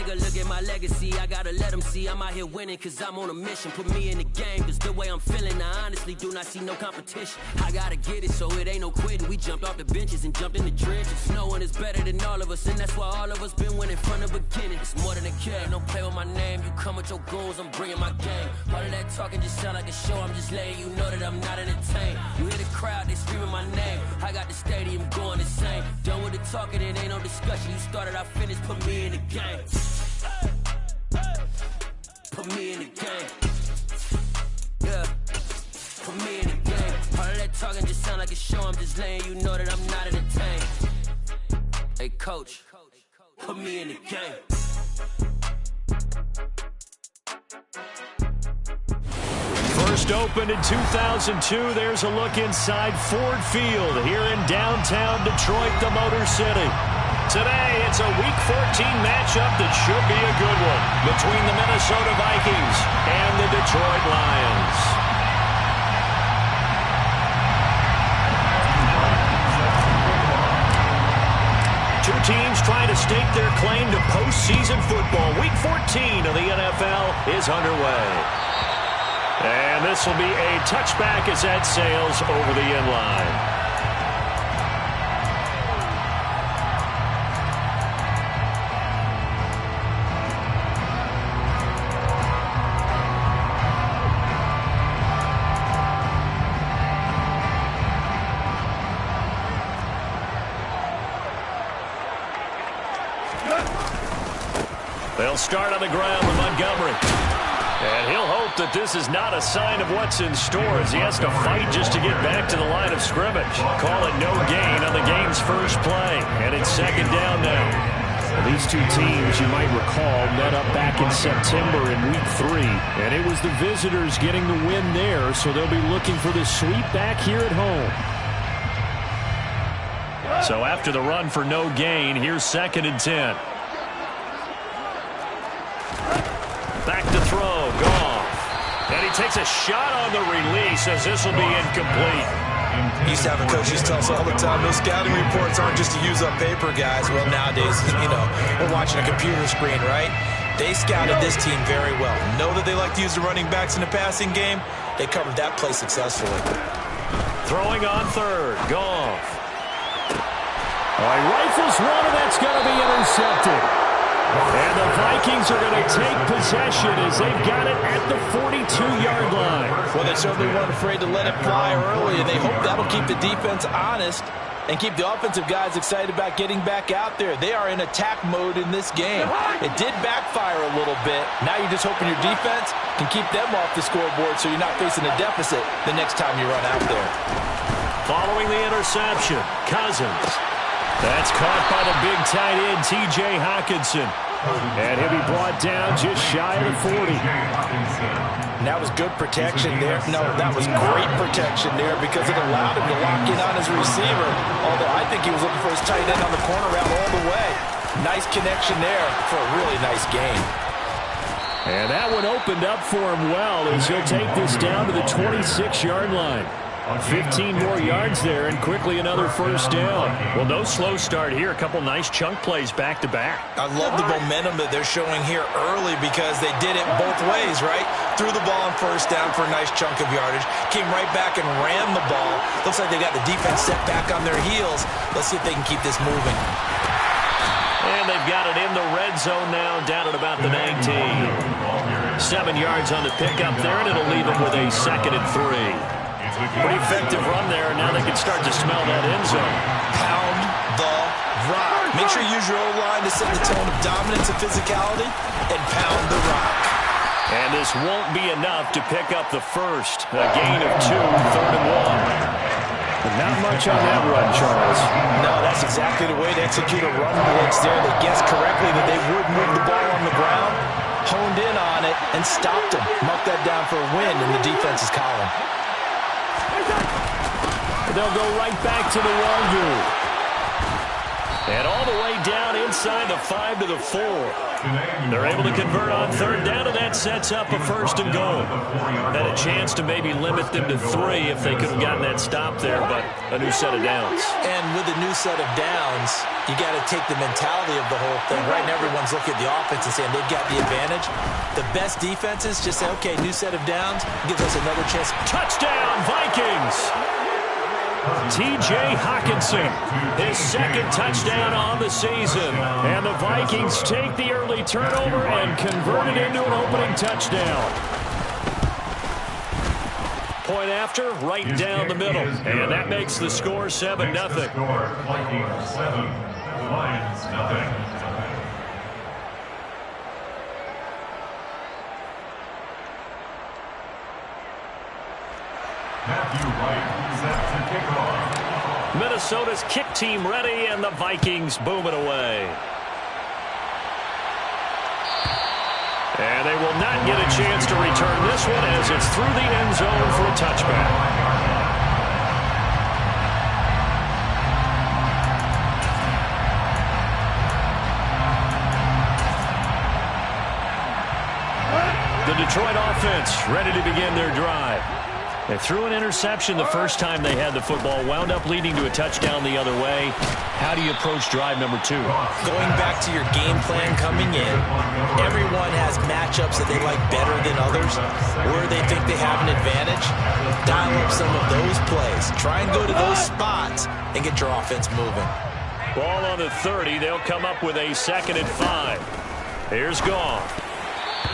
nigga, look at my legacy. I gotta let them see I'm out here winning, cause I'm on a mission. Put me in the game, cause the way I'm feeling, I honestly do not see no competition. I gotta get it, so it ain't no quitting. We jumped off the benches and jumped in the trenches. No one is better than all of us, and that's why all of us been winning from the beginning. It's more than a game, don't play with my name. You come with your goons, I'm bringing my game. All of that talking just sound like a show, I'm just letting you know that I'm not entertained. You hear the crowd, they screaming my name. I got the stadium going insane. Done with the talking, it ain't no discussion. You started, I finished, put me in the game. Put me in the game. Yeah. Put me in the game. All of that talking just sound like a show, I'm just letting you know that I'm not entertained. Hey coach, put me in the game. First opened in 2002, there's a look inside Ford Field here in downtown Detroit, the Motor City. Today, it's a Week 14 matchup that should be a good one between the Minnesota Vikings and the Detroit Lions. Two teams trying to stake their claim to postseason football. Week 14 of the NFL is underway. And this will be a touchback as that sails over the end line. They'll start on the ground with Montgomery. And he'll hope that this is not a sign of what's in store as he has to fight just to get back to the line of scrimmage. Call it no gain on the game's first play. And it's second down now. Well, these two teams, you might recall, met up back in September in Week 3. And it was the visitors getting the win there, so they'll be looking for the sweep back here at home. So after the run for no gain, here's 2nd and 10. Back to throw, Goff. And he takes a shot on the release as this will be incomplete. Used to have coaches tell us all the time, those scouting reports aren't just to use up paper, guys. Well, nowadays, we're watching a computer screen, right? They scouted this team very well. Know that they like to use the running backs in the passing game. They covered that play successfully. Throwing on 3rd, Goff. He rifles one, and that's going to be intercepted. And the Vikings are going to take possession as they've got it at the 42-yard line. Well, they certainly weren't afraid to let it fly early, and they hope that'll keep the defense honest and keep the offensive guys excited about getting back out there. They are in attack mode in this game. It did backfire a little bit. Now you're just hoping your defense can keep them off the scoreboard so you're not facing a deficit the next time you run out there. Following the interception, Cousins. That's caught by the big tight end, T.J. Hockenson. And he'll be brought down just shy of the 40. And that was good protection there. No, that was great protection there because it allowed him to lock in on his receiver. Although I think he was looking for his tight end on the corner route all the way. Nice connection there for a really nice game. And that one opened up for him well as he'll take this down to the 26-yard line. 15 more yards there and quickly another first down. Well, no slow start here. A couple nice chunk plays back-to-back. I love the momentum that they're showing here early because they did it both ways, right? Threw the ball on first down for a nice chunk of yardage. Came right back and ran the ball. Looks like they got the defense set back on their heels. Let's see if they can keep this moving. And they've got it in the red zone now, down at about the 19. 7 yards on the pickup there, and it'll leave them with a 2nd and 3. Pretty effective run there, and now they can start to smell that end zone. Pound the rock. Make sure you use your O-line to set the tone of dominance and physicality, and pound the rock. And this won't be enough to pick up the first. A gain of 2, 3rd and 1. Not much on that run, Charles. No, that's exactly the way to execute a run blitz there. They guessed correctly that they would move the ball on the ground, honed in on it, and stopped them. Marked that down for a win in the defense's column. They'll go right back to the run group. And all the way down inside the 5 to the 4. They're able to convert on third down, and that sets up a first and goal. Had a chance to maybe limit them to 3 if they could have gotten that stop there, but a new set of downs. And with a new set of downs, you got to take the mentality of the whole thing. Right now, everyone's looking at the offense and saying they've got the advantage. The best defenses just say, okay, new set of downs, gives us another chance. Touchdown, Vikings! T.J. Hawkinson, his second touchdown on the season. And the Vikings take the early turnover and convert it into an opening touchdown. Point after, right down the middle. And that makes the score 7-0. Vikings 7, Lions nothing. Matthew Wright set to kick off. Minnesota's kick team ready, and the Vikings boom it away. And they will not get a chance to return this one as it's through the end zone for a touchback. The Detroit offense ready to begin their drive. They threw an interception the first time they had the football, wound up leading to a touchdown the other way. How do you approach drive number 2? Going back to your game plan coming in, everyone has matchups that they like better than others, where they think they have an advantage. Dial up some of those plays. Try and go to those spots and get your offense moving. Ball on the 30. They'll come up with a 2nd and 5. Here's Goff.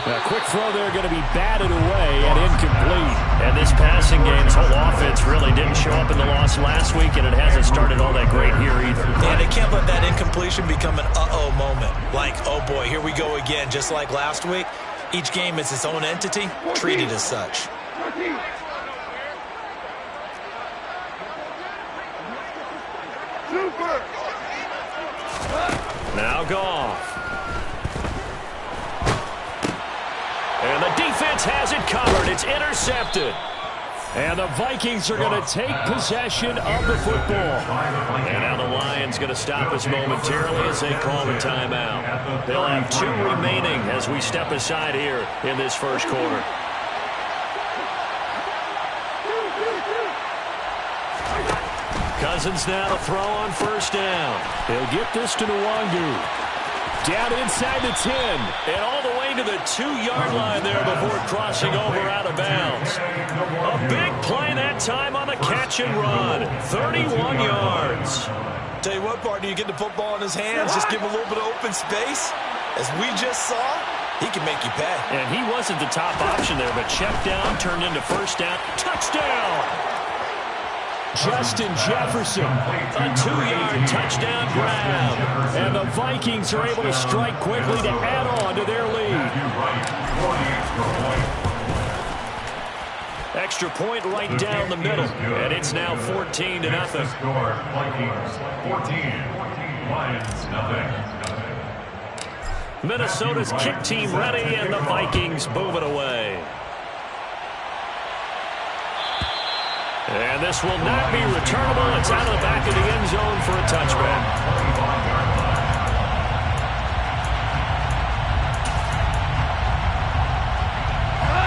A quick throw there going to be batted away and incomplete. And this passing game's whole offense really didn't show up in the loss last week, and it hasn't started all that great here either. And they can't let that incompletion become an uh-oh moment. Like, oh boy, here we go again, just like last week. Each game is its own entity, treated as such. Now Goff. And the defense has it covered. It's intercepted. And the Vikings are going to take possession of the football. And now the Lions going to stop us momentarily as they call the timeout. They'll have 2 remaining as we step aside here in this first quarter. Cousins now to throw on first down. He'll get this to Nwangu. Down inside the 10. And all the way to the 2-yard line there before crossing over out of bounds. A big play that time on the catch and run. 31 yards. Tell you what, partner, you get the football in his hands, just give him a little bit of open space. As we just saw, he can make you pay. And he wasn't the top option there, but checked down, turned into first down. Touchdown! Justin Jefferson. A 2-yard touchdown grab. And the Vikings are able to strike quickly to add on to their lead. Extra point right down the middle. And it's now 14-0. Vikings 14, Lions nothing. Minnesota's kick team ready, and the Vikings move it away. And this will not be returnable. It's out of the back of the end zone for a touchback.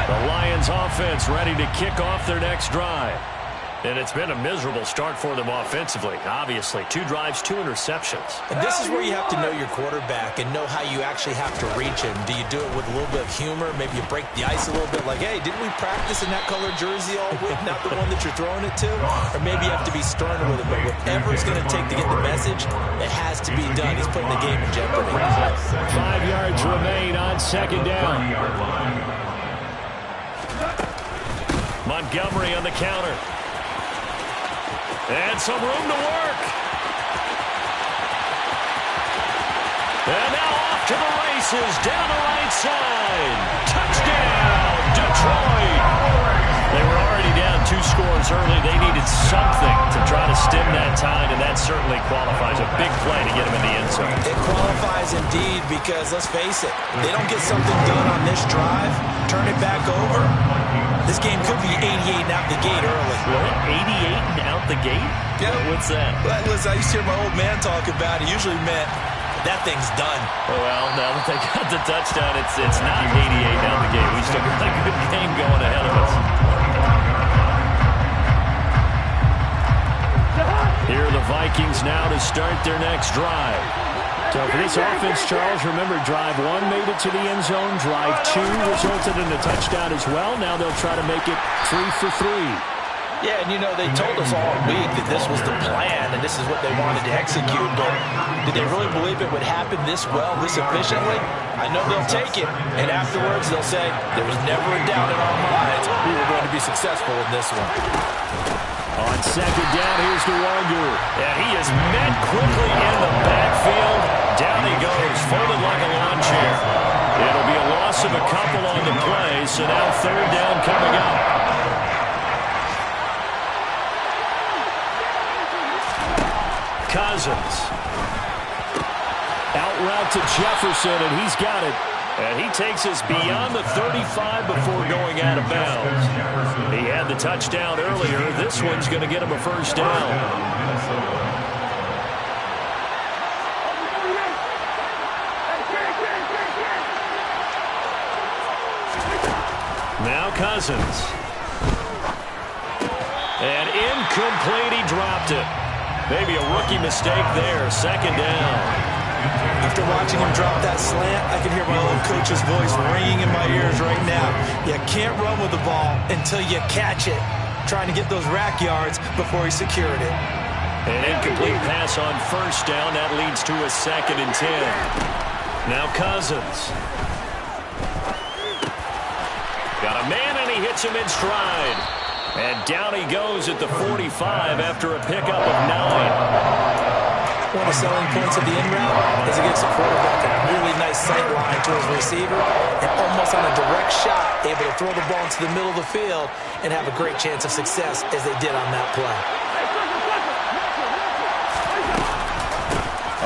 The Lions offense ready to kick off their next drive. And it's been a miserable start for them offensively, obviously. 2 drives, 2 interceptions. And this is where you have to know your quarterback and know how you actually have to reach him. Do you do it with a little bit of humor? Maybe you break the ice a little bit like, hey, didn't we practice in that color jersey all week, not the one that you're throwing it to? Or maybe you have to be sterner with it. But whatever it's going to take to get the message, it has to be done. He's putting the game in jeopardy. 5 yards remain on 2nd down. Montgomery on the counter. And some room to work. And now off to the races down the right side. Touchdown, Detroit. They were already down 2 scores early. They needed something to try to stem that tide, and that certainly qualifies. A big play to get them in the end zone. It qualifies indeed because, let's face it, they don't get something done on this drive, turn it back over. This game could be 88 and out the gate early. What? 88 and out the gate? Yeah. What's that? Well, listen, I used to hear my old man talk about it. Usually meant that thing's done. Well, now that they got the touchdown, it's not 88 down the gate. We still got a good game going ahead of us. Here are the Vikings now to start their next drive. So for this offense, Charles, remember, drive 1 made it to the end zone. Drive 2 resulted in a touchdown as well. Now they'll try to make it 3 for 3. Yeah, and you know, they told us all week that this was the plan and this is what they wanted to execute, but did they really believe it would happen this well, this efficiently? I know they'll take it, and afterwards they'll say, there was never a doubt in our minds we were going to be successful in this one. On second down, here's Nwangu. And he is met quickly in the backfield. Down he goes, folded like a lawn chair. It'll be a loss of a couple on the play, so now third down coming up. Cousins. Out route to Jefferson, and he's got it. And he takes us beyond the 35 before going out of bounds. He had the touchdown earlier. This one's going to get him a first down. Now Cousins. And incomplete, he dropped it. Maybe a rookie mistake there. Second down. After watching him drop that slant, I can hear my old coach's voice ringing in my ears right now. You can't run with the ball until you catch it. Trying to get those rack yards before he secured it. An incomplete pass on first down. That leads to a 2nd and 10. Now Cousins. Got a man, and he hits him in stride. And down he goes at the 45 after a pickup of 9. One of the selling points of the in route is it gives the quarterback a really nice sight line to his receiver and almost on a direct shot able to throw the ball into the middle of the field and have a great chance of success as they did on that play.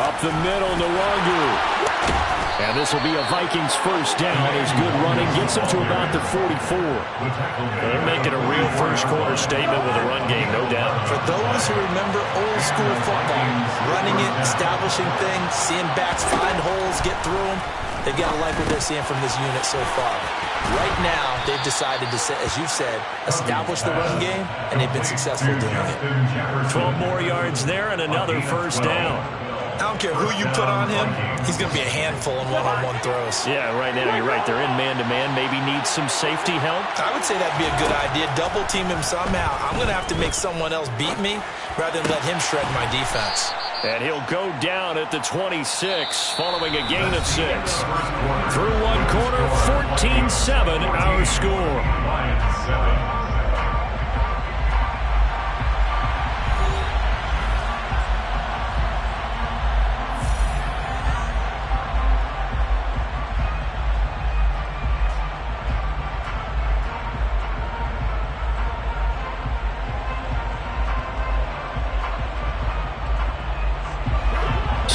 Up the middle, Nwangu. And this will be a Vikings first down as good running gets him to about the 44. They're making a real first-quarter statement with a run game, no doubt. For those who remember old-school football, running it, establishing things, seeing backs find holes, get through them, they've got to like what they're seeing from this unit so far. Right now, they've decided to, as you've said, establish the run game, and they've been successful doing it. 12 more yards there and another first down. I don't care who you put on him, he's going to be a handful in one-on-one throws. Yeah, right now you're right. They're in man-to-man. Maybe needs some safety help. I would say that'd be a good idea. Double team him somehow. I'm going to have to make someone else beat me rather than let him shred my defense. And he'll go down at the 26 following a gain of 6. Through one quarter, 14-7 our score.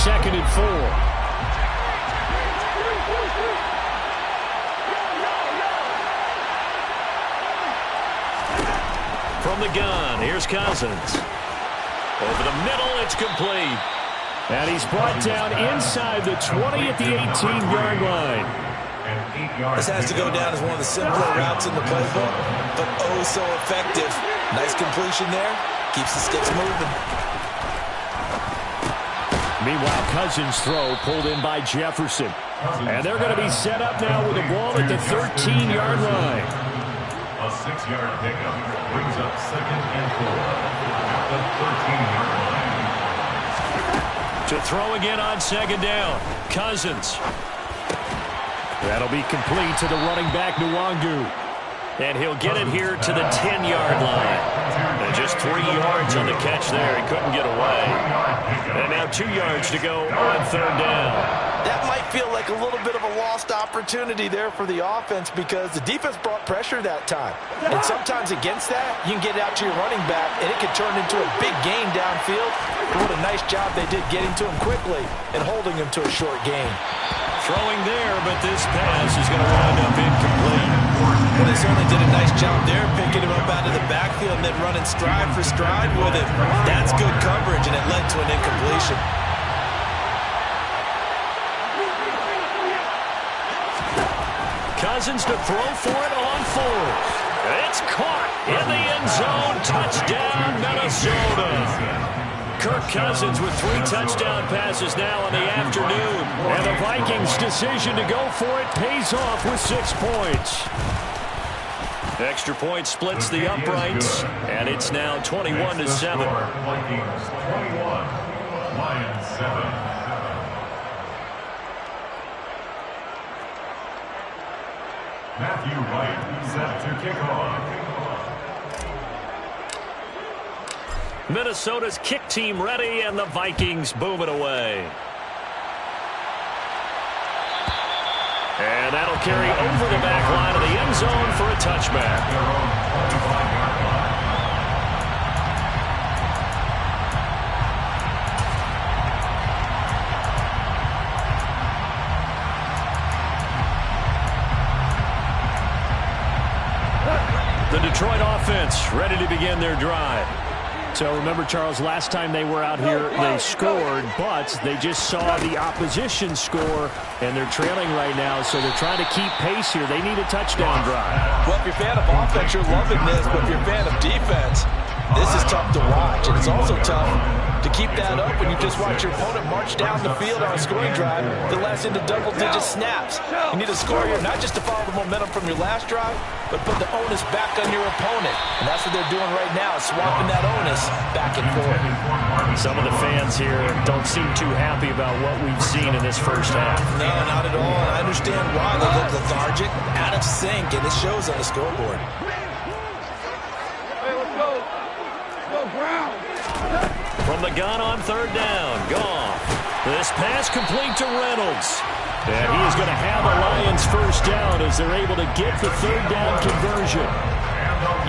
Second and 4. From the gun, here's Cousins. Over the middle, it's complete. And he's brought down inside the 20 at the 18-yard line. This has to go down as one of the simpler routes in the playbook, but oh so effective. Nice completion there. Keeps the sticks moving. Meanwhile, Cousins' throw pulled in by Jefferson. And they're going to be set up now with the ball at the 13-yard line. A 6-yard pickup brings up 2nd and 4 at the 13-yard line. To throw again on second down. Cousins. That'll be complete to the running back, Nwangu. And he'll get it here to the 10-yard line. And just 3 yards on the catch there. He couldn't get away. And now 2 yards to go on third down. That might feel like a little bit of a lost opportunity there for the offense because the defense brought pressure that time. And sometimes against that, you can get it out to your running back, and it can turn into a big gain downfield. But what a nice job they did getting to him quickly and holding him to a short gain. Throwing there, but this pass is going to wind up incomplete. Well, they certainly did a nice job there, picking him up out of the backfield and then running stride for stride with him. That's good coverage, and it led to an incompletion. Cousins to throw for it on fourth. It's caught in the end zone. Touchdown, Minnesota. Kirk Cousins with 3 touchdown passes now in the afternoon. And the Vikings' decision to go for it pays off with 6 points. Extra point splits the uprights, and it's now 21-7. Vikings 21, Lions 7. Matthew Wright set to kick off. Minnesota's kick team ready, and the Vikings boom it away. And that'll carry over the back line of the end zone for a touchback. The Detroit offense ready to begin their drive. So remember, Charles, last time they were out here, they scored, but they just saw the opposition score, and they're trailing right now, so they're trying to keep pace here. They need a touchdown drive. Well, if you're a fan of offense, you're loving this, but if you're a fan of defense, this is tough to watch, and it's also tough to keep that up when you just watch your opponent march down the field on a scoring drive that lasts into double-digit snaps. You need to score here, not just to follow the momentum from your last drive, but put the onus back on your opponent. And that's what they're doing right now, swapping that onus back and forth. Some of the fans here don't seem too happy about what we've seen in this first half. No, not at all. And I understand why. They look lethargic, out of sync, and it shows on the scoreboard. From the gun on third down, Goff. This pass complete to Reynolds. And he is going to have the Lions first down as they're able to get the third down conversion.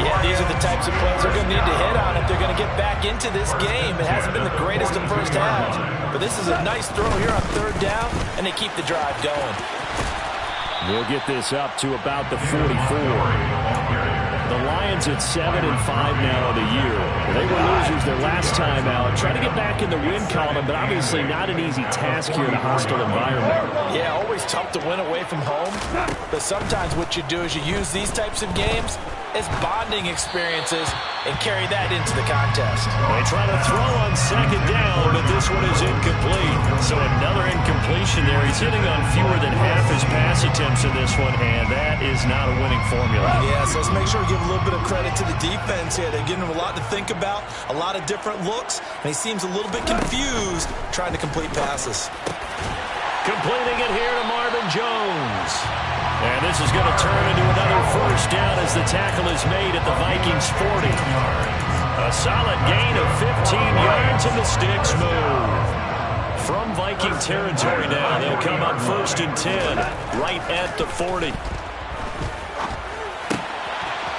Yeah, these are the types of plays they're going to need to hit on if they're going to get back into this game. It hasn't been the greatest of first halves, but this is a nice throw here on third down, and they keep the drive going. We'll get this up to about the 44. The Lions at 7-5 now of the year. They were losers their last time out. Trying to get back in the win column, but obviously not an easy task here in a hostile environment. Yeah, always tough to win away from home. But sometimes what you do is you use these types of games as bonding experiences and carry that into the contest. They try to throw on second down, but this one is incomplete. So another incompletion there. He's hitting on fewer than half his pass attempts in this one, and that is not a winning formula. Yeah, so let's make sure we give a little bit of credit to the defense here. They're giving him a lot to think about, a lot of different looks, and he seems a little bit confused trying to complete passes. Completing it here to Marvin Jones. And this is going to turn into another first down as the tackle is made at the Vikings 40. A solid gain of 15 yards and the sticks move. From Viking territory now, they'll come up 1st and 10 right at the 40.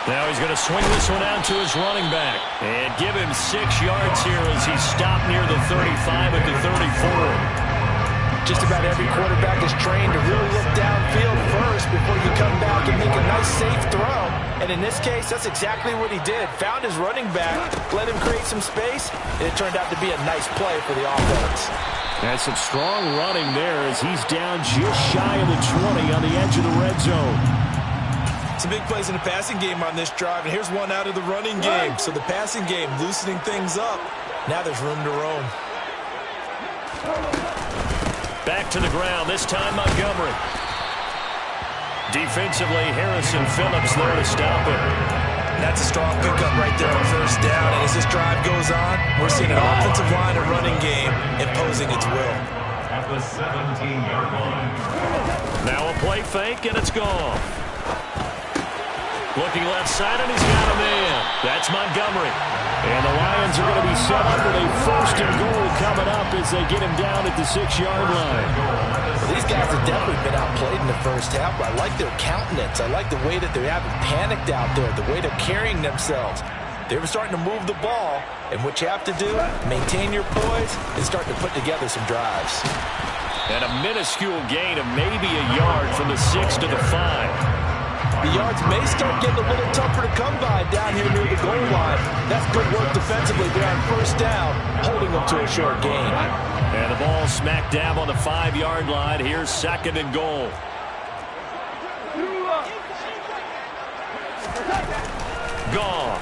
Now he's going to swing this one out to his running back and give him 6 yards here as he stopped near the 35 at the 34. Just about every quarterback is trained to really look downfield first before you come back and make a nice, safe throw. And in this case, that's exactly what he did. Found his running back, let him create some space, and it turned out to be a nice play for the offense. That's some strong running there as he's down just shy of the 20 on the edge of the red zone. Some big plays in the passing game on this drive, and here's one out of the running game. So the passing game loosening things up. Now there's room to roam. Back to the ground, this time Montgomery. Defensively, Harrison Phillips there to stop it. That's a strong pickup right there on first down. And as this drive goes on, we're seeing an offensive line and running game imposing its will. At the 17-yard line. Now a play fake, and it's gone. Looking left side, and he's got a man. That's Montgomery. And the Lions are going to be set up with a 1st and goal coming up as they get him down at the 6-yard line. Well, these guys have definitely been outplayed in the first half, but I like their countenance. I like the way that they haven't panicked out there, the way they're carrying themselves. They were starting to move the ball, and what you have to do, maintain your poise, and start to put together some drives. And a minuscule gain of maybe a yard from the 6 to the 5. The yards may start getting a little tougher to come by down here near the goal line. That's good work defensively there on first down, holding them to a short gain. And the ball smack dab on the 5-yard line. Here's 2nd and goal. Goff.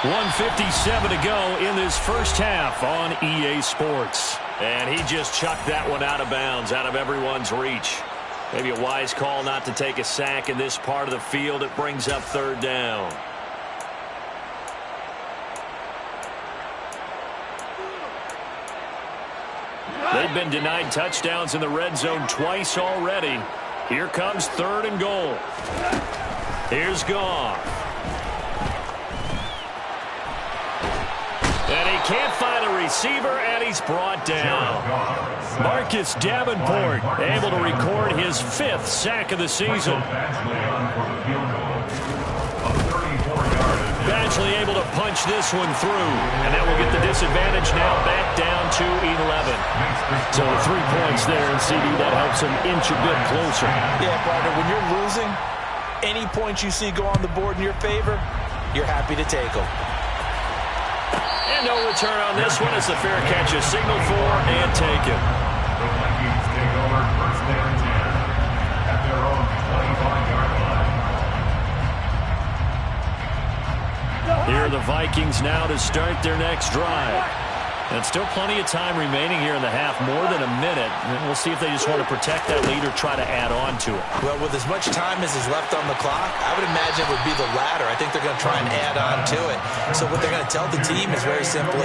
.157 to go in this first half on EA Sports. And he just chucked that one out of bounds, out of everyone's reach. Maybe a wise call not to take a sack in this part of the field. It brings up 3rd down. They've been denied touchdowns in the red zone twice already. Here comes 3rd and goal. Here's Goff. And he can't find a receiver, and he's brought down. Marcus Davenport able to record his 5th sack of the season. Badgley able to punch this one through, and that will get the disadvantage now back down to 11. So 3 points there, and CD, that helps him inch a bit closer. Yeah, partner, when you're losing, any points you see go on the board in your favor, you're happy to take them. And no return on this one as the fair catch is signaled for and taken. The Vikings take over 1st and 10 at their own 25-yard line. Here are the Vikings now to start their next drive. And still plenty of time remaining here in the half, more than a minute. And we'll see if they just want to protect that lead or try to add on to it. Well, with as much time as is left on the clock, I would imagine it would be the latter. I think they're going to try and add on to it. So what they're going to tell the team is very simply,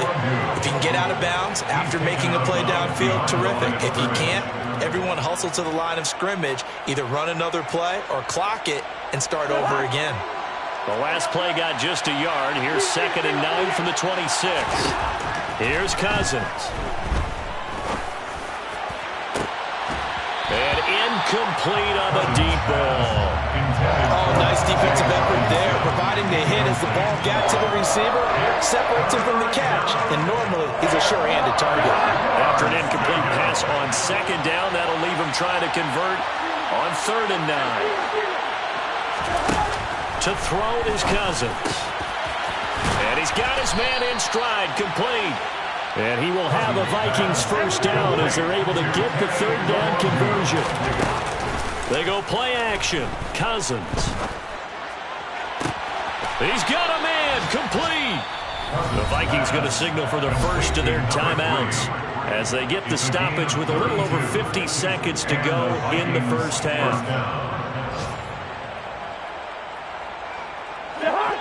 if you can get out of bounds after making a play downfield, terrific. If you can't, everyone hustle to the line of scrimmage, either run another play or clock it and start over again. The last play got just a yard. Here's 2nd and 9 from the 26. Here's Cousins. And incomplete on the deep ball. Oh, nice defensive effort there, providing the hit as the ball got to the receiver, separates him from the catch, and normally he's a sure-handed target. After an incomplete pass on 2nd down, that'll leave him trying to convert on 3rd and 9. To throw is Cousins. And he's got his man in stride, complete. And he will have a Vikings first down as they're able to get the 3rd down conversion. They go play action. Cousins. He's got a man, complete. The Vikings going to signal for the first of their timeouts as they get the stoppage with a little over 50 seconds to go in the first half.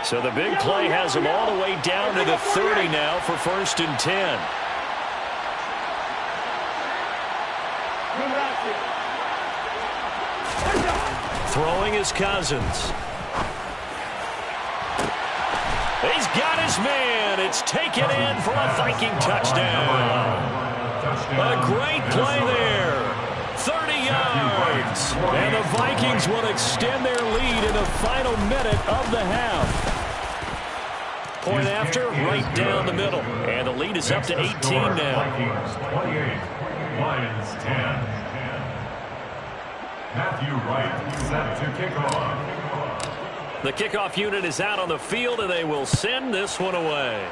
So the big play has him all the way down to the 30 now for 1st and 10. Throwing is Cousins. He's got his man. It's taken in for a Viking touchdown. A great play there. 30 yards. And the Vikings will extend their lead in the final minute of the half. Point after, right down the middle. And the lead is up to 18 now. Vikings 28, Lions 10. Matthew Wright set to kick off. The kickoff unit is out on the field, and they will send this one away.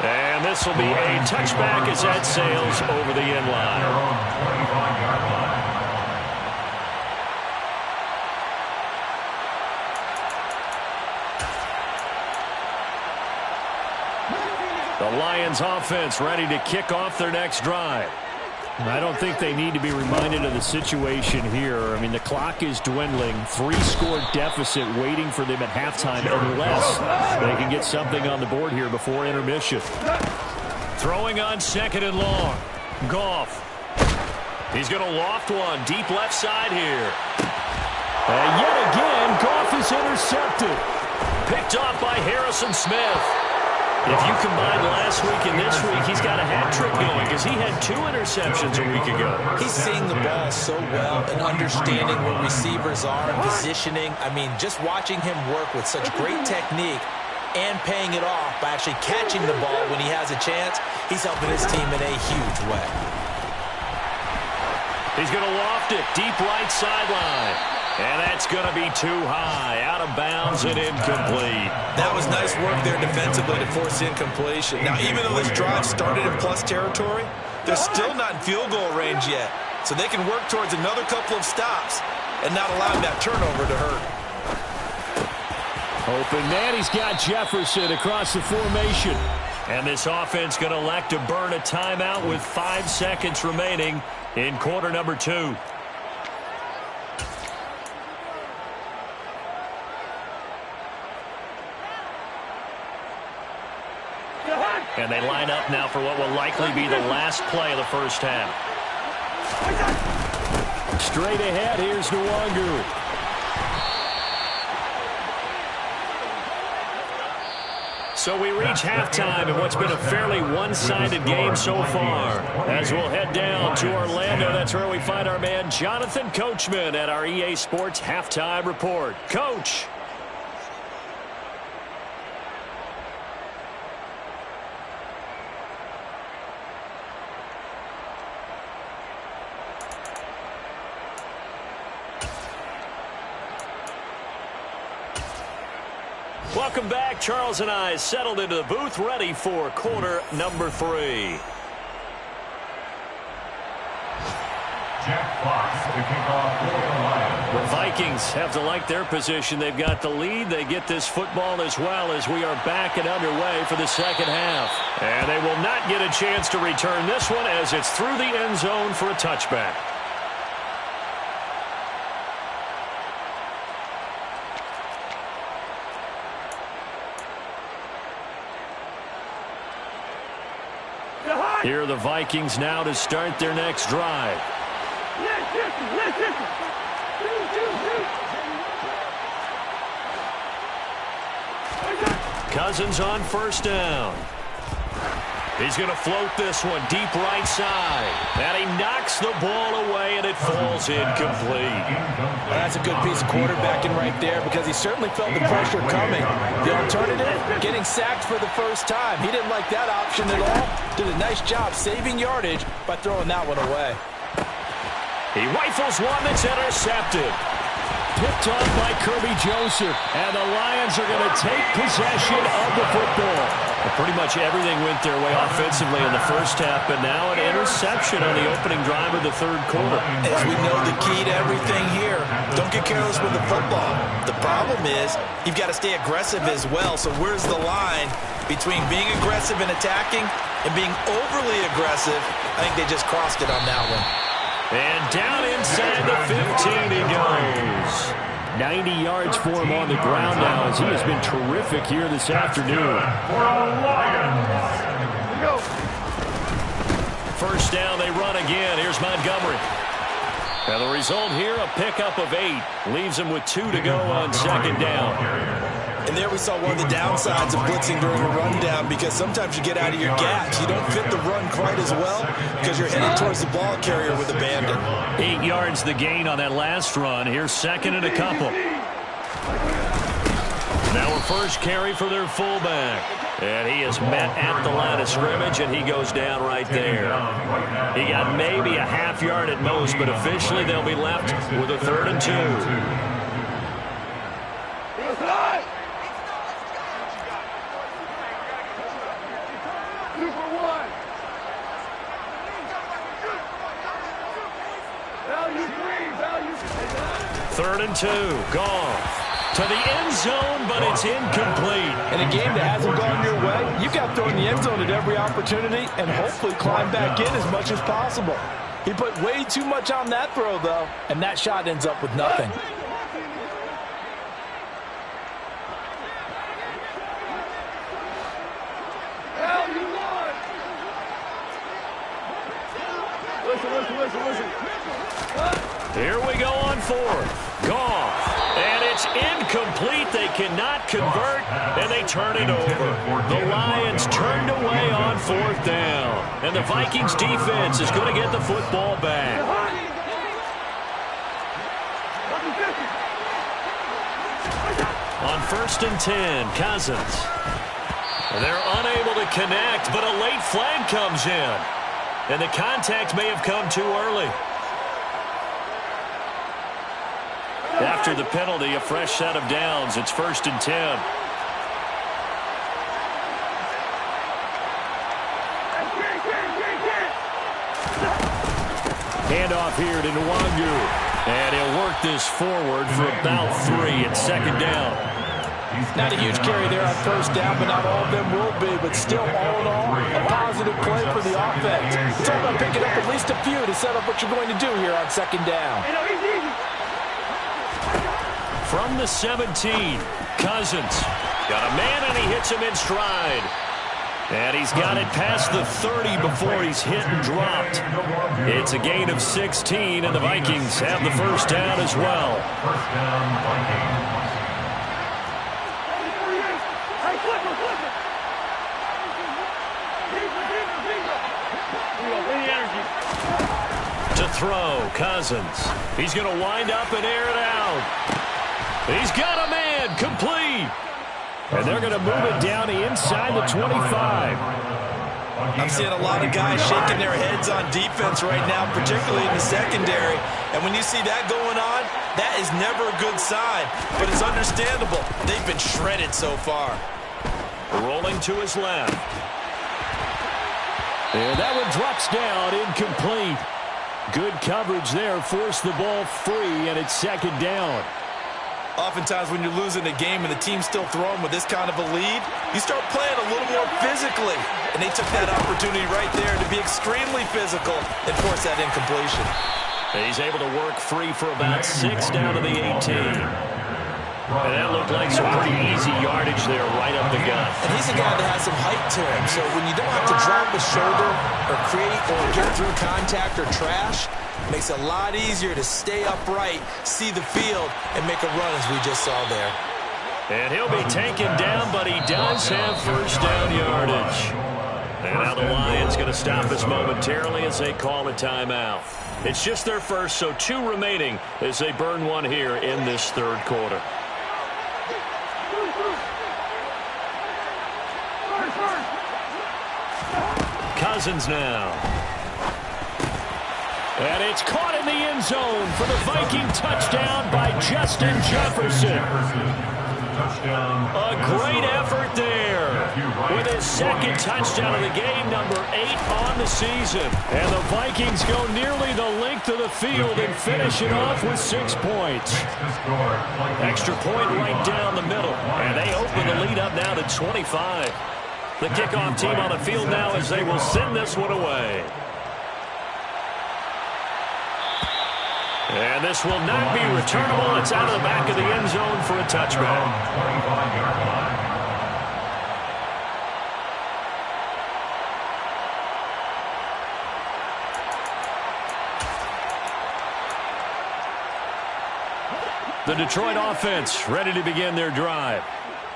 And this will be a touchback as that sails over the end line. Their own 25-yard line. The Lions offense ready to kick off their next drive. I don't think they need to be reminded of the situation here. I mean, the clock is dwindling. 3-score deficit waiting for them at halftime unless they can get something on the board here before intermission. Throwing on 2nd and long. Goff. He's going to loft one deep left side here. And yet again, Goff is intercepted. picked off by Harrison Smith. If you combine last week and this week, he's got a hat trick going because he had 2 interceptions a week ago. He's seeing the ball so well and understanding where receivers are and positioning. I mean, just watching him work with such great technique and paying it off by actually catching the ball when he has a chance, he's helping his team in a huge way. He's going to loft it deep right sideline. And that's going to be too high, out of bounds and incomplete. That was nice work there defensively to force incompletion. Now, even though this drive started in plus territory, they're still not in field goal range yet. So they can work towards another couple of stops and not allowing that turnover to hurt. Open man, he's got Jefferson across the formation. And this offense going to elect to burn a timeout with 5 seconds remaining in quarter number 2. And they line up now for what will likely be the last play of the first half. Straight ahead, here's Nwangu. So we reach halftime in what's been a fairly one-sided game so far. As we'll head down to Orlando, that's where we find our man Jonathan Coachman at our EA Sports Halftime Report. Coach. Welcome back. Charles and I settled into the booth, ready for quarter number 3. Jack Fox to kick off for the Lions. The Vikings have to like their position. They've got the lead. They get this football as well as we are back and underway for the second half. And they will not get a chance to return this one as it's through the end zone for a touchback. Here are the Vikings now to start their next drive. Cousins on first down. He's going to float this one deep right side. And he knocks the ball away, and it falls incomplete. Well, that's a good piece of quarterbacking right there because he certainly felt the pressure coming. The alternative, getting sacked for the first time. He didn't like that option at all. Did a nice job saving yardage by throwing that one away. He rifles one that's intercepted. Picked off by Kirby Joseph. And the Lions are going to take possession of the football. Well, pretty much everything went their way offensively in the first half, but now an interception on the opening drive of the third quarter. As we know, the key to everything here, don't get careless with the football. The problem is you've got to stay aggressive as well. So where's the line between being aggressive and attacking and being overly aggressive? I think they just crossed it on that one. And down inside the 15 he goes. 90 yards for him on the ground now as he has been terrific here this afternoon. First down, they run again. Here's Montgomery. And the result here, a pickup of 8. Leaves him with 2 to go on second down. And there we saw one of the downsides of blitzing during a rundown because sometimes you get out of your gaps. You don't fit the run quite as well because you're headed towards the ball carrier with abandon. 8 yards the gain on that last run. Here's second and a couple. Now a first carry for their fullback. And he is met at the line of scrimmage, and he goes down right there. He got maybe a half yard at most, but officially they'll be left with a 3rd and 2. Third and 2, Goff to the end zone, but it's incomplete. In a game that hasn't gone your way, you've got to throw in the end zone at every opportunity and hopefully climb back in as much as possible. He put way too much on that throw, though, and that shot ends up with nothing. Listen. Here we go on 4th. Goff. And it's It's incomplete. They cannot convert, and they turn it over. The Lions turned away on 4th down, and the Vikings defense is going to get the football back. On 1st and 10, Cousins. They're unable to connect, but a late flag comes in, and the contact may have come too early. After the penalty, a fresh set of downs. It's 1st and 10. Handoff here to Nwangu. And he'll work this forward for about 3 at 2nd down. Not a huge carry there on 1st down, but not all of them will be. But still, all in all, a positive play for the offense. It's all about picking up at least a few to set up what you're going to do here on 2nd down. From the 17, Cousins. Got a man, and he hits him in stride. And he's got it past the 30 before he's hit and dropped. It's a gain of 16, and the Vikings have the 1st down as well. 1st down, Vikings. To throw, Cousins. He's going to wind up and air it out. He's got a man, complete. And they're going to move it down inside the 25. I'm seeing a lot of guys shaking their heads on defense right now, particularly in the secondary. And when you see that going on, that is never a good sign. But it's understandable. They've been shredded so far. Rolling to his left. And that one drops down, incomplete. Good coverage there, forced the ball free, and it's 2nd down. Oftentimes when you're losing a game and the team's still throwing with this kind of a lead, you start playing a little more physically. And they took that opportunity right there to be extremely physical and force that incompletion. He's able to work free for about 6 down to the 18. And that looked like some pretty easy yardage there right up the gut. And he's a guy that has some height to him, so when you don't have to drop his shoulder or create or get through contact or trash, it makes it a lot easier to stay upright, see the field, and make a run as we just saw there. And he'll be taken down, but he does have 1st down yardage. And now the Lions going to stop us momentarily as they call a timeout. It's just their first, so 2 remaining as they burn one here in this 3rd quarter. Cousins now. And it's caught in the end zone for the Viking touchdown by Justin Jefferson. A great effort there with his 2nd touchdown of the game, number 8 on the season. And the Vikings go nearly the length of the field and finish it off with 6 points. Extra point right down the middle, and they open the lead up now to 25. The kickoff team on the field now as they will send this one away. And this will not be returnable. It's out of the back of the end zone for a touchback. The Detroit offense ready to begin their drive.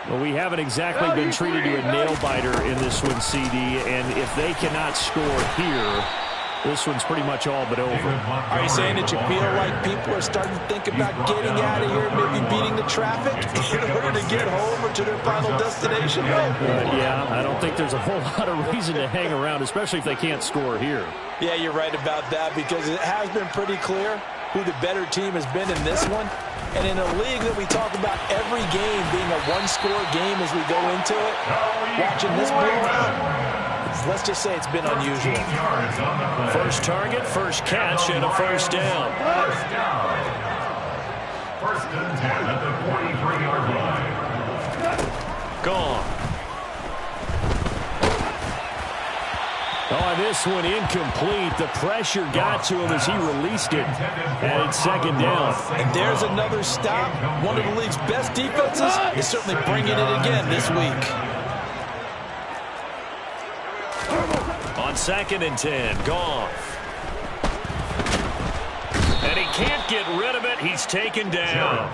Well, we haven't exactly been treated to a nail-biter in this one, CD, and if they cannot score here, this one's pretty much all but over. Are you saying that you feel like people are starting to think about getting out of here, maybe beating the traffic in order to get home or to their final destination? Yeah, I don't think there's a whole lot of reason to hang around, especially if they can't score here. Yeah, you're right about that, because it has been pretty clear who the better team has been in this one. And in a league that we talk about every game being a one-score game as we go into it, watching this blowout, let's just say it's been unusual. First target, first catch, and a 1st down. 1st and 10 at the 43-yard line. Gone. Oh, this one incomplete. The pressure got to him as he released it. And it's 2nd down. And there's another stop. One of the league's best defenses is certainly bringing it again this week. On 2nd and 10, Goff. And he can't get rid of it. He's taken down.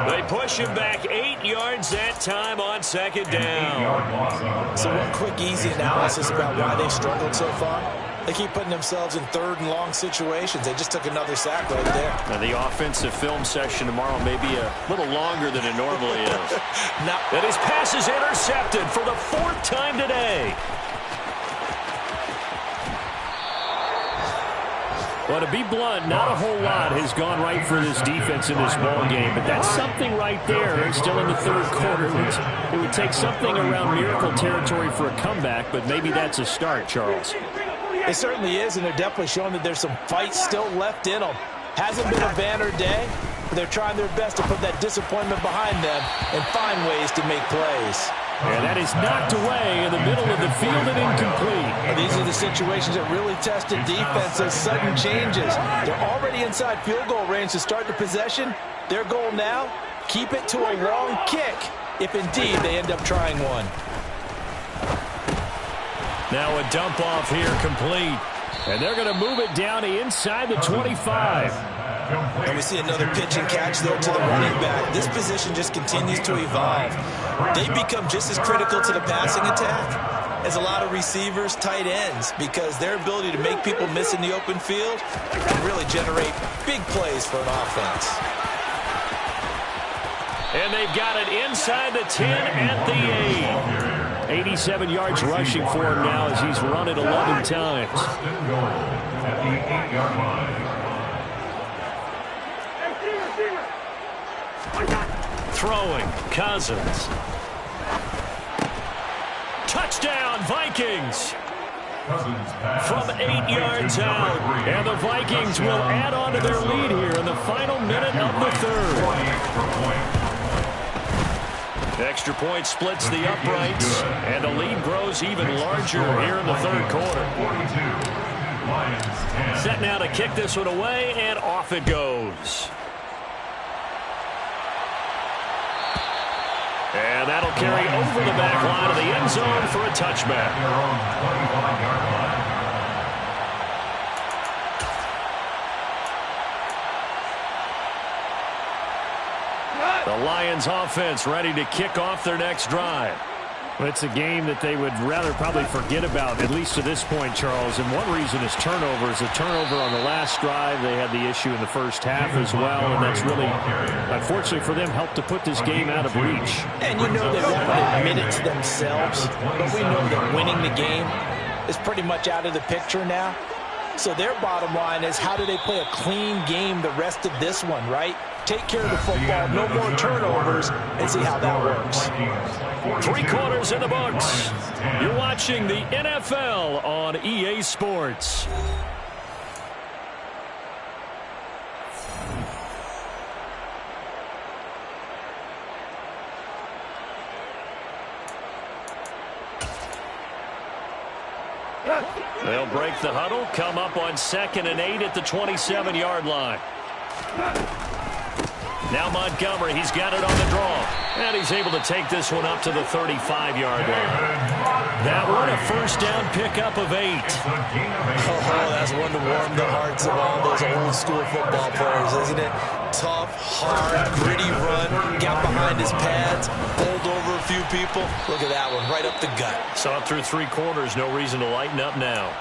They push him back 8 yards that time on second down. So one quick, easy analysis about why they struggled so far. They keep putting themselves in third and long situations. They just took another sack right there. Now the offensive film session tomorrow may be a little longer than it normally is. And his pass is intercepted for the 4th time today. Well, to be blunt, not a whole lot has gone right for this defense in this ball game, but that's something right there. Still in the third quarter. It would take something around miracle territory for a comeback, but maybe that's a start, Charles. It certainly is, and they're definitely showing that there's some fight still left in them. Hasn't been a banner day, but they're trying their best to put that disappointment behind them and find ways to make plays. And that is knocked away in the middle of the field and incomplete. These are the situations that really test a defense, those sudden changes. They're already inside field goal range to start the possession. Their goal now, keep it to a long kick, if indeed they end up trying one. Now a dump off here complete. And they're going to move it down inside the 25. And we see another pitch and catch there to the running back. This position just continues to evolve. They become just as critical to the passing attack as a lot of receivers, tight ends, because their ability to make people miss in the open field can really generate big plays for an offense. And they've got it inside the 10 at the 8. 87 yards rushing for him now as he's run it 11 times. At the 8-yard line. Throwing, Cousins. Touchdown, Vikings. From 8 yards out. And the Vikings will add on to their lead here in the final minute of the third. Extra point splits the uprights, and the lead grows even larger here in the third quarter. Set now to kick this one away, and off it goes. And that'll carry over the back line of the end zone for a touchback. The Lions offense ready to kick off their next drive. Well, it's a game that they would rather probably forget about, at least to this point, Charles. And one reason is turnovers. A turnover on the last drive. They had the issue in the first half as well, and that's really, unfortunately for them, helped to put this game out of reach. And you know they won't admit it to themselves, but we know that winning the game is pretty much out of the picture now. So their bottom line is, how do they play a clean game the rest of this one, right? Take care of the football, no more turnovers, and see how that works. 3 quarters in the books. You're watching the NFL on EA Sports. They'll break the huddle, come up on 2nd and 8 at the 27-yard line. Now Montgomery, he's got it on the draw. And he's able to take this one up to the 35-yard line. That one a first down pickup of 8. Oh, that's one to warm the hearts of all those old school football players, isn't it? Tough, hard, gritty run, got behind his pads, pulled over a few people. Look at that one, right up the gut. Saw it through 3 quarters, no reason to lighten up now.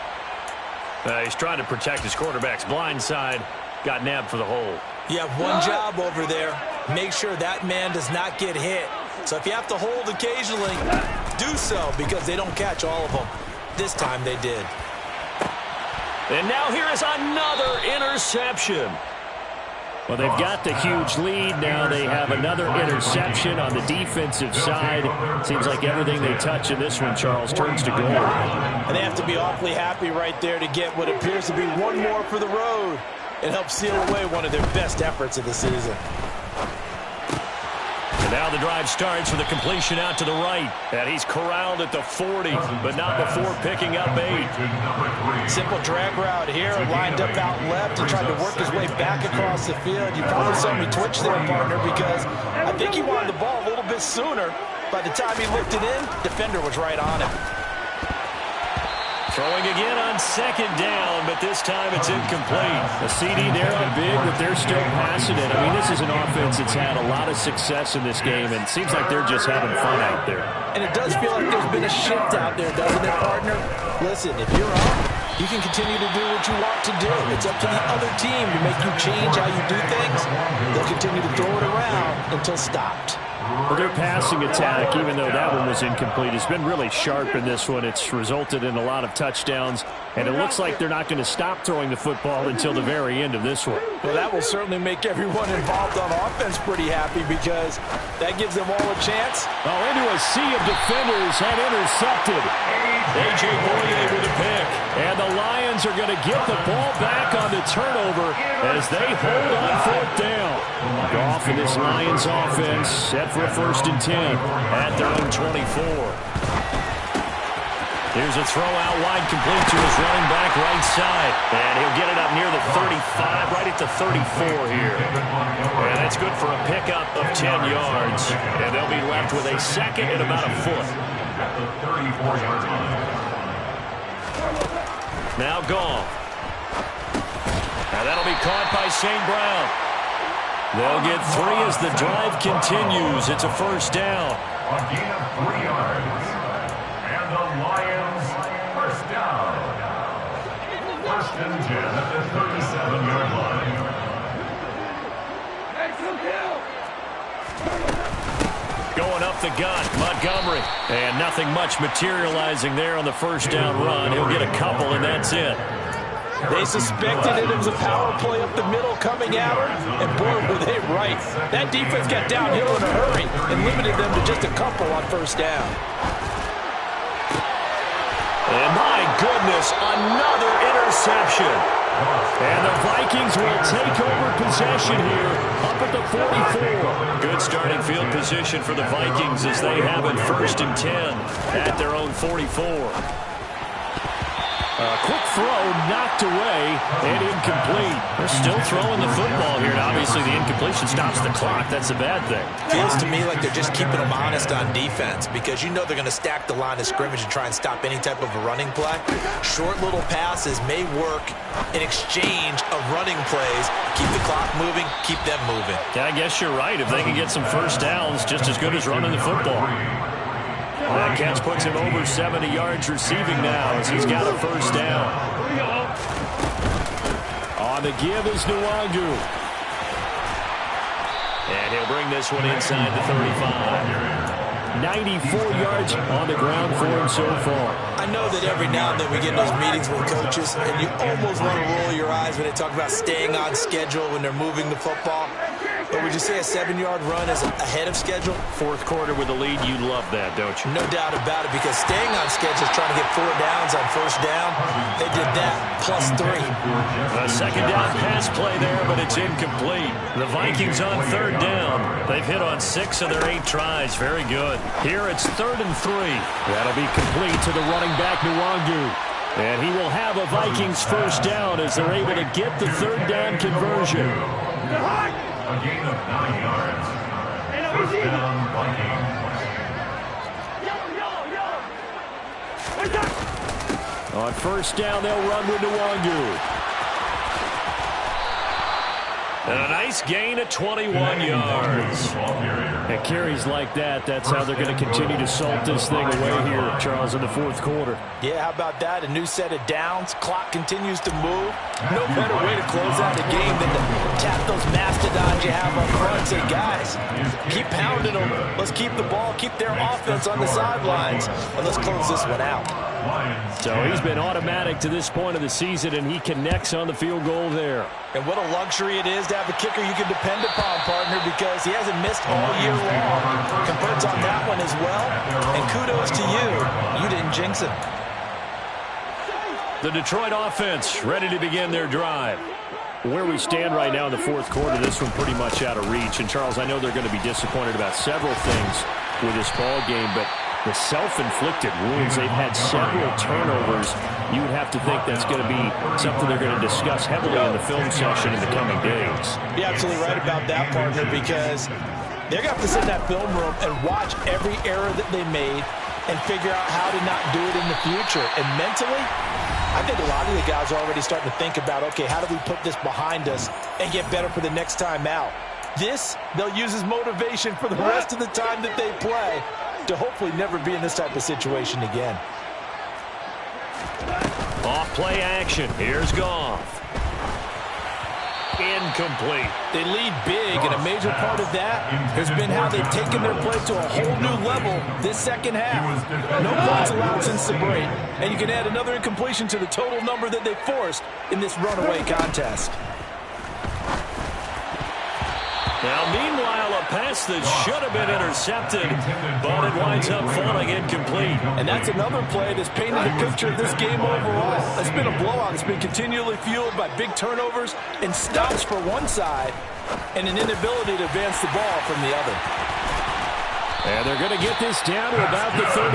He's trying to protect his quarterback's blind side. Got nabbed for the hole. You have one job over there. Make sure that man does not get hit. So if you have to hold occasionally, do so, because they don't catch all of them. This time they did. And now here is another interception. Well, they've got the huge lead. Now they have another interception on the defensive side. Seems like everything they touch in this one, Charles, turns to gold. And they have to be awfully happy right there to get what appears to be one more for the road. It helps seal away one of their best efforts of the season. And now the drive starts with a completion out to the right. And he's corralled at the 40, but not before picking up 8. Simple drag route here, lined up out left and tried to work his way back across the field. You probably saw me twitch there, partner, because I think he wanted the ball a little bit sooner. By the time he looked it in, defender was right on him. Throwing again on second down, but this time it's incomplete. A CD there on big, but they're still passing it. I mean, this is an offense that's had a lot of success in this game, and it seems like they're just having fun out there. And it does feel like there's been a shift out there, doesn't it, partner? Listen, if you're up, you can continue to do what you want to do. It's up to the other team to make you change how you do things. They'll continue to throw it around until stopped. Well, their passing attack, even though that one was incomplete, has been really sharp in this one. It's resulted in a lot of touchdowns, and it looks like they're not going to stop throwing the football until the very end of this one. Well, that will certainly make everyone involved on offense pretty happy because that gives them all a chance. Oh, into a sea of defenders and intercepted. A.J. Boye with a pick. And the Lions are going to get the ball back on the turnover as they hold on fourth down. Goff in this Lions offense set for a 1st and 10 at their own 24. Here's a throw out wide, complete to his running back right side. And he'll get it up near the 35, right at the 34 here. And that's good for a pickup of 10 yards. And they'll be left with a second and about a foot. At the 34-yard line. Now Goff. Now that'll be caught by St. Brown. They'll get 3 as the drive continues. It's a 1st down. A gain of 3 yards. And the Lions, 1st down. 1st and 10 at the 37-yard line. Going up the gut, Montgomery. And nothing much materializing there on the 1st down run. He'll get a couple, and that's it. They suspected it was a power play up the middle coming at him, and boy, were they right. That defense got downhill in a hurry and limited them to just a couple on 1st down. And my goodness, another interception. And the Vikings will take over possession here up at the 44. Good starting field position for the Vikings as they have it 1st and 10 at their own 44. Quick throw, knocked away, and incomplete. They're still throwing the football here, and obviously the incompletion stops the clock. That's a bad thing. Feels to me like they're just keeping them honest on defense because you know they're going to stack the line of scrimmage and try and stop any type of a running play. Short little passes may work in exchange of running plays. Keep the clock moving, keep them moving. Yeah, I guess you're right. If they can get some 1st downs, just as good as running the football. That catch puts him over 70 yards receiving now as he's got a 1st down. On the give is Nwangu. And he'll bring this one inside the 35. 94 yards on the ground for him so far. I know that every now and then we get in those meetings with coaches, and you almost want to roll your eyes when they talk about staying on schedule when they're moving the football. But would you say a 7-yard run is ahead of schedule? 4th quarter with a lead, you love that, don't you? No doubt about it, because staying on schedule is trying to get 4 downs on 1st down. They did that, plus 3. A 2nd down pass play there, but it's incomplete. The Vikings on 3rd down. They've hit on 6 of their 8 tries. Very good. Here it's 3rd and 3. That'll be complete to the running back, Nwangu. And he will have a Vikings 1st down as they're able to get the 3rd down conversion. A gain of 9 yards. 1st down, Vikings. On 1st down, they'll run with Nwangu. And a nice gain of 21 yards. And carries like that, that's how they're going to continue to salt this thing away here, Charles, in the 4th quarter. Yeah, how about that? A new set of downs. Clock continues to move. No better way to close out the game than to tap those mastodons you have up front and say, guys, keep pounding them. Let's keep the ball, keep their offense on the sidelines, and let's close this one out. So he's been automatic to this point of the season, and he connects on the field goal there. And what a luxury it is to have a kicker you can depend upon, partner, because he hasn't missed all year long. Converts on that one as well, and kudos to you. You didn't jinx him. The Detroit offense ready to begin their drive. Where we stand right now in the 4th quarter, this one pretty much out of reach. And, Charles, I know they're going to be disappointed about several things with this ball game, but the self-inflicted wounds, they've had several turnovers. You would have to think that's going to be something they're going to discuss heavily in the film session in the coming days. You're absolutely right about that, partner, because they're going to have to sit in that film room and watch every error that they made and figure out how to not do it in the future. And mentally, I think a lot of the guys are already starting to think about, okay, how do we put this behind us and get better for the next time out? This, they'll use as motivation for the rest of the time that they play to hopefully never be in this type of situation again. Off play action. Here's Goff. Incomplete. They lead big, and a major part of that has been how they've taken their play to a whole new level this second half. No points allowed since the break, and you can add another incompletion to the total number that they forced in this runaway contest. Now, meanwhile, a pass that should have been intercepted, but it winds up falling incomplete. And that's another play that's painted the picture of this game overall. It's been a blowout. It's been continually fueled by big turnovers and stops for one side and an inability to advance the ball from the other. And they're going to get this down to about the 37.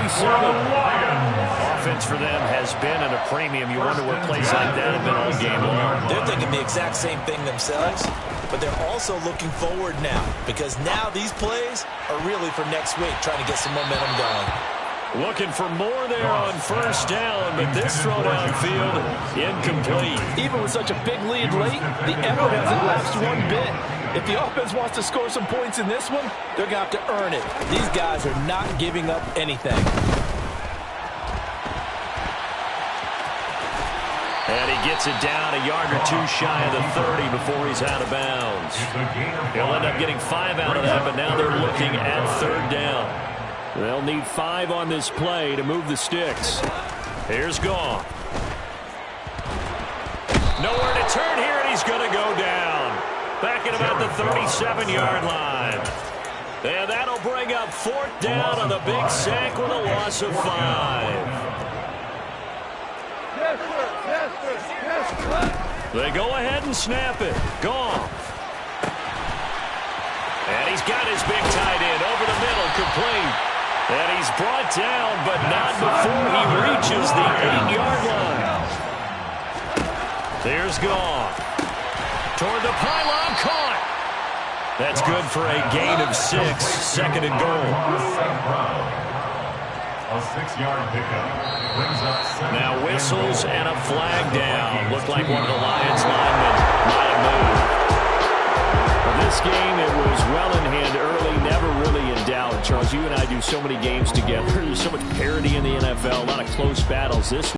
Offense for them has been at a premium. You wonder what plays like that have been all game long. They're thinking the exact same thing themselves, but they're also looking forward now because now these plays are really for next week, trying to get some momentum going. Looking for more there on first down, but this throw downfield, incomplete. Even with such a big lead late, the effort hasn't lapsed one bit. If the offense wants to score some points in this one, they're going to have to earn it. These guys are not giving up anything. And he gets it down a yard or two shy of the 30 before he's out of bounds. He'll end up getting 5 out of that, but now they're looking at third down. They'll need 5 on this play to move the sticks. Here's Goff. Nowhere to turn here, and he's going to go down. Back at about the 37-yard line. And that'll bring up fourth down on the big sack with a loss of 5. They go ahead and snap it. Goff. And he's got his big tight end over the middle, complete. And he's brought down, but not before he reaches the 8-yard line. There's Goff. Toward the pylon, caught. That's good for a gain of 6, second and goal. A 6-yard pickup. Now whistles and a flag down. Looked like one of the Lions linemen might have moved. For this game, it was well in hand early, never really in doubt. Charles, you and I do so many games together. There's so much parity in the NFL, a lot of close battles. This